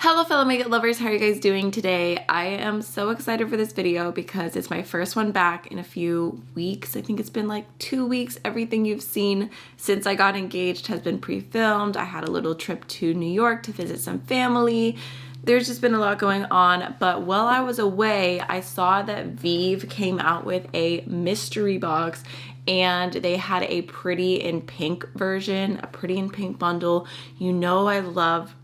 Hello fellow makeup lovers, how are you guys doing today? I am so excited for this video because it's my first one back in a few weeks. I think it's been like 2 weeks. Everything you've seen since I got engaged has been pre-filmed. I had a little trip to New York to visit some family. There's just been a lot going on, but while I was away, I saw that Vieve came out with a mystery box and they had a pretty in pink version, a pretty in pink bundle. You know I love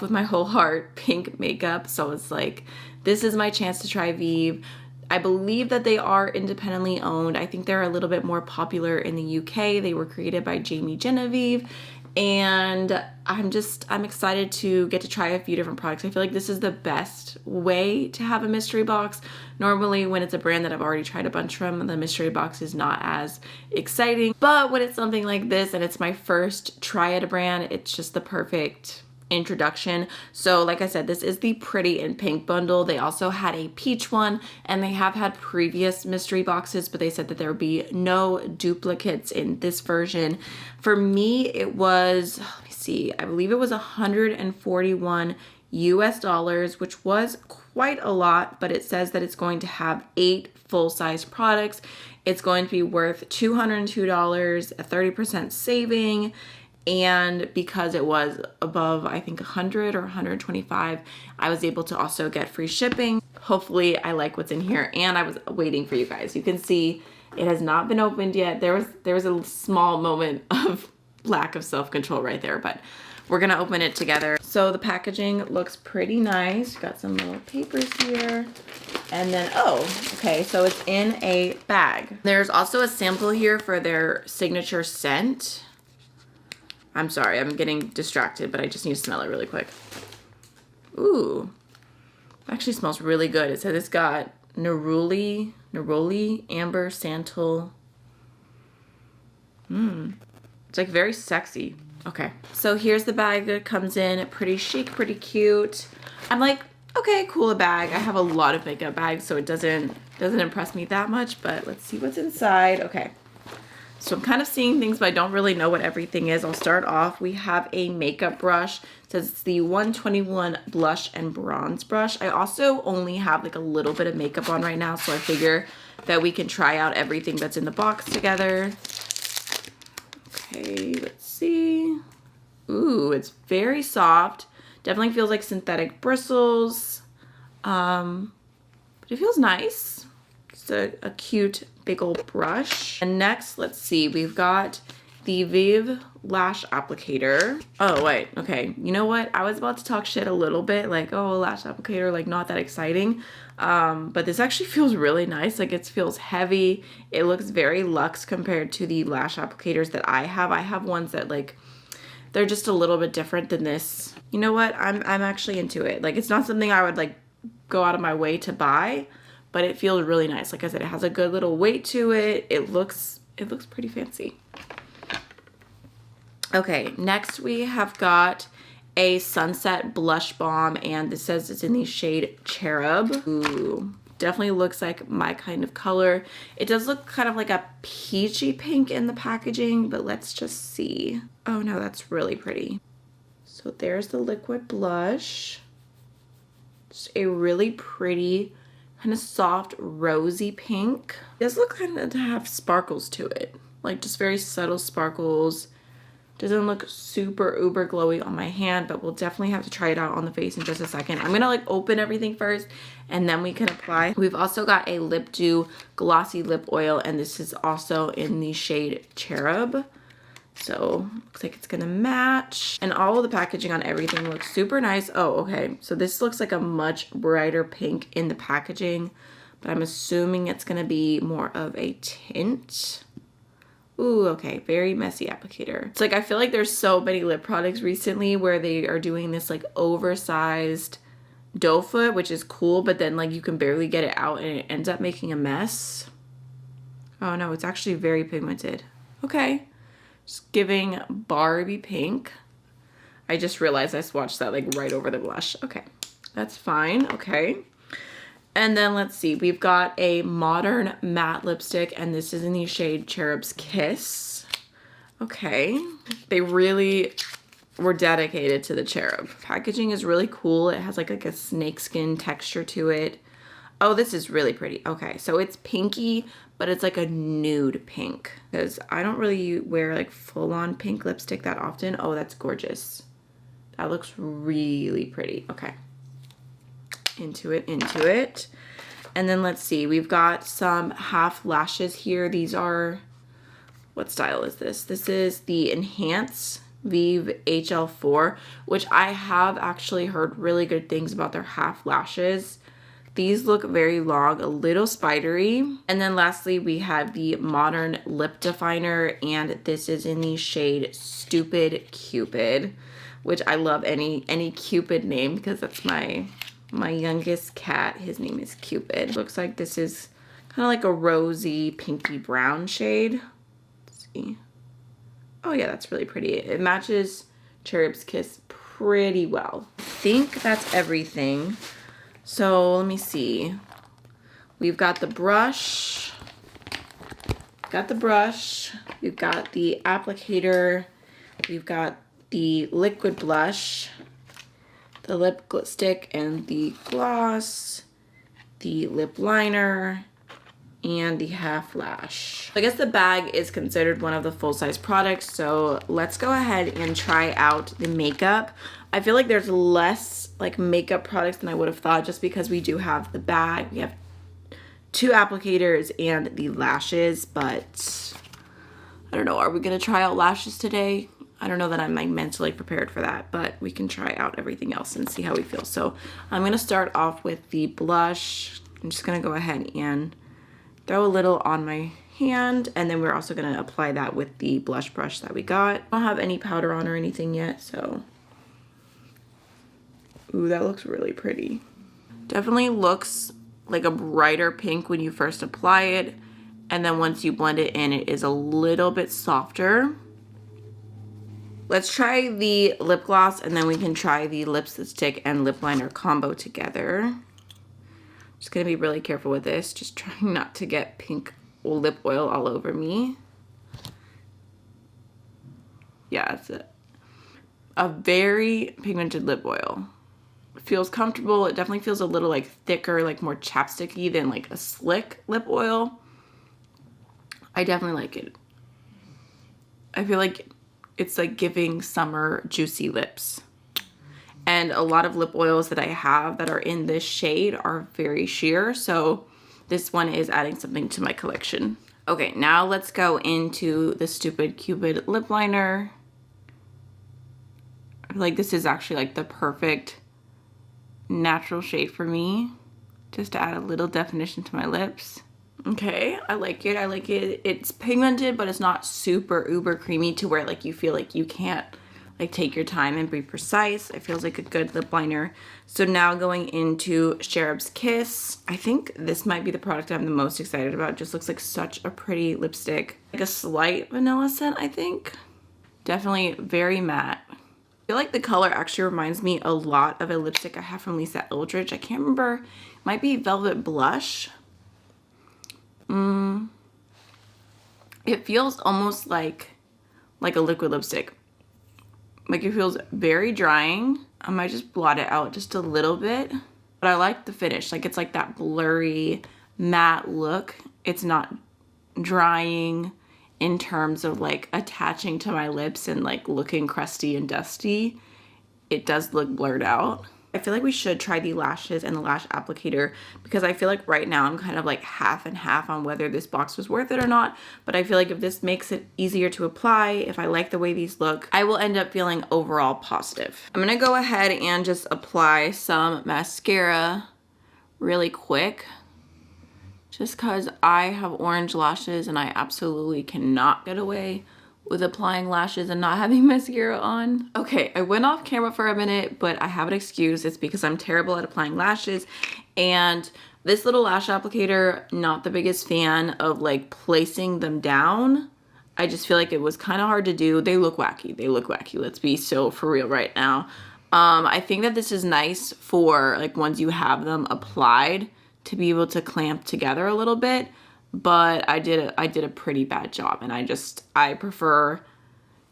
with my whole heart pink makeup, so it's like this is my chance to try Vieve. I believe that they are independently owned. I think they're a little bit more popular in the UK. They were created by Jamie Genevieve, and I'm excited to get to try a few different products. I feel like this is the best way to have a mystery box. Normally when it's a brand that I've already tried a bunch from, the mystery box is not as exciting, but when it's something like this and it's my first try at a brand, it's just the perfect introduction. So like I said, this is the pretty in pink bundle. They also had a peach one, and they have had previous mystery boxes, but they said that there would be no duplicates in this version. For me, it was, let me see, I believe it was $141 US, which was quite a lot, but it says that it's going to have 8 full-size products. It's going to be worth $202, a 30% saving. And because it was above, I think 100 or 125, I was able to also get free shipping. Hopefully I like what's in here, and I was waiting for you guys. You can see it has not been opened yet. There was a small moment of lack of self-control right there, but we're gonna open it together. So the packaging looks pretty nice. Got some little papers here. And then, oh, okay, so it's in a bag. There's also a sample here for their signature scent. I'm sorry, I'm getting distracted, but I just need to smell it really quick. Ooh, it actually smells really good. It says it's got neroli, amber, santal. It's like very sexy. Okay, so here's the bag that it comes in. Pretty chic, pretty cute. I'm like, okay, cool, a bag. I have a lot of makeup bags, so it doesn't impress me that much, but let's see what's inside. Okay. So I'm kind of seeing things, but I don't really know what everything is. I'll start off. We have a makeup brush. It says it's the 121 Blush and Bronze Brush. I also only have like a little bit of makeup on right now, so I figure that we can try out everything that's in the box together. Okay, let's see. Ooh, it's very soft. Definitely feels like synthetic bristles. But it feels nice. It's a cute big old brush. And next, let's see, we've got the Vieve lash applicator. Oh wait, okay, you know what, I was about to talk shit a little bit, like, oh, a lash applicator, like not that exciting, but this actually feels really nice. Like, it feels heavy. It looks very luxe compared to the lash applicators that I have. I have ones that, like, they're just a little bit different than this. You know what, I'm actually into it. Like, it's not something I would like go out of my way to buy, but it feels really nice. Like I said, it has a good little weight to it. It looks pretty fancy. Okay, next we have got a Sunset Blush Balm, and this says it's in the shade Cherub. Ooh, definitely looks like my kind of color. It does look kind of like a peachy pink in the packaging, but let's just see. Oh no, that's really pretty. So there's the liquid blush. Just a really pretty, kind of soft rosy pink. It does look kind of to have sparkles to it, like just very subtle sparkles. Doesn't look super uber glowy on my hand, but we'll definitely have to try it out on the face in just a second. I'm gonna like open everything first and then we can apply. We've also got a Lip Dew glossy lip oil, and this is also in the shade Cherub. So looks like it's gonna match, and all of the packaging on everything looks super nice. Oh, okay, so this looks like a much brighter pink in the packaging, but I'm assuming it's gonna be more of a tint. Ooh, okay, very messy applicator. It's like, I feel like there's so many lip products recently where they are doing this like oversized doe foot, which is cool, but then like you can barely get it out and it ends up making a mess. Oh no, it's actually very pigmented. Okay. Just giving Barbie pink. I just realized I swatched that like right over the blush. Okay, that's fine. Okay. And then let's see, we've got a modern matte lipstick, and this is in the shade Cherub's Kiss. Okay. They really we're dedicated to the cherub. Packaging is really cool. It has like a snakeskin texture to it. Oh, this is really pretty. Okay, so it's pinky, but it's like a nude pink. Because I don't really wear like full-on pink lipstick that often. Oh, that's gorgeous. That looks really pretty. Okay. Into it, into it. And then let's see. We've got some half lashes here. These are, what style is this? This is the Enhance Vieve HL4, which I have actually heard really good things about their half lashes. These look very long, a little spidery. And then lastly, we have the Modern Lip Definer, and this is in the shade Stupid Cupid, which I love any Cupid name because that's my youngest cat. His name is Cupid. Looks like this is kind of like a rosy pinky brown shade. Let's see. Oh yeah, that's really pretty. It matches Cherub's Kiss pretty well. I think that's everything. So let me see. We've got the brush. We've got the applicator. We've got the liquid blush, the lip stick and the gloss, the lip liner, and the half lash. I guess the bag is considered one of the full-size products, so let's go ahead and try out the makeup. I feel like there's less like makeup products than I would have thought, just because we do have the bag, we have 2 applicators and the lashes, but I don't know, are we gonna try out lashes today? I don't know that I'm like mentally prepared for that, but we can try out everything else and see how we feel. So I'm gonna start off with the blush. I'm just gonna go ahead and throw a little on my hand, and then we're also gonna apply that with the blush brush that we got. I don't have any powder on or anything yet, so. Ooh, that looks really pretty. Definitely looks like a brighter pink when you first apply it, and then once you blend it in, it is a little bit softer. Let's try the lip gloss, and then we can try the lipstick and lip liner combo together. Just gonna be really careful with this, just trying not to get pink lip oil all over me. Yeah, it's a very pigmented lip oil. It feels comfortable. It definitely feels a little like thicker, like more chapsticky than like a slick lip oil. I definitely like it. I feel like it's like giving summer juicy lips. And a lot of lip oils that I have that are in this shade are very sheer, so this one is adding something to my collection. Okay, now let's go into the Stupid Cupid lip liner. Like, this is actually like the perfect natural shade for me, just to add a little definition to my lips. Okay, I like it. I like it. It's pigmented, but it's not super uber creamy to where like you feel like you can't like take your time and be precise. It feels like a good lip liner. So now going into Cherub's Kiss. I think this might be the product I'm the most excited about. It just looks like such a pretty lipstick. Like a slight vanilla scent, I think. Definitely very matte. I feel like the color actually reminds me a lot of a lipstick I have from Lisa Eldridge. I can't remember. It might be Velvet Blush. It feels almost like a liquid lipstick. Like, it feels very drying. I might just blot it out just a little bit, but I like the finish. Like, it's like that blurry matte look. It's not drying in terms of like attaching to my lips and like looking crusty and dusty. It does look blurred out. I feel like we should try the lashes and the lash applicator, because I feel like right now I'm kind of like half and half on whether this box was worth it or not. But I feel like if this makes it easier to apply, if I like the way these look, I will end up feeling overall positive. I'm gonna go ahead and just apply some mascara really quick, just because I have orange lashes and I absolutely cannot get away with applying lashes and not having mascara on. Okay, I went off camera for a minute, but I have an excuse. It's because I'm terrible at applying lashes, and this little lash applicator, not the biggest fan of like placing them down. I just feel like it was kind of hard to do. They look wacky. They look wacky. Let's be so for real right now. I think that this is nice for like once you have them applied to be able to clamp together a little bit. But I did a pretty bad job, and I prefer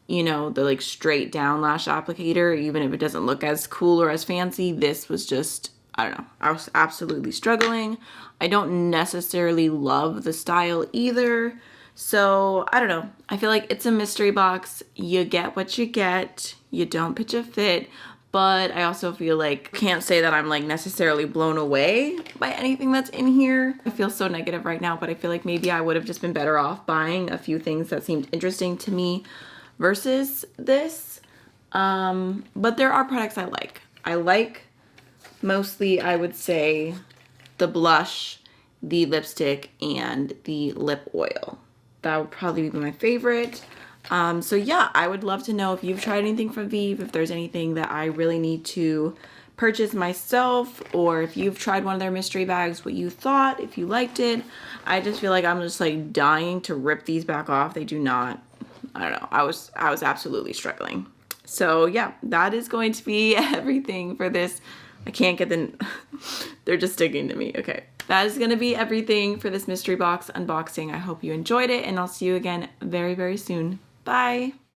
you know, the like straight down lash applicator, even if it doesn't look as cool or as fancy. This was just, I don't know, I was absolutely struggling. I don't necessarily love the style either. So I don't know. I feel like it's a mystery box. You get what you get. You don't pitch a fit. But I also feel like, can't say that I'm like necessarily blown away by anything that's in here. I feel so negative right now, but I feel like maybe I would have just been better off buying a few things that seemed interesting to me versus this. But there are products I like. I like mostly, I would say, the blush, the lipstick, and the lip oil. That would probably be my favorite. So yeah, I would love to know if you've tried anything from Vieve, if there's anything that I really need to purchase myself, or if you've tried one of their mystery bags, what you thought, if you liked it. I just feel like I'm just like dying to rip these back off. They do not, I don't know. I was absolutely struggling. So yeah, that is going to be everything for this. I can't get they're just sticking to me. Okay. That is going to be everything for this mystery box unboxing. I hope you enjoyed it, and I'll see you again very, very soon. Bye.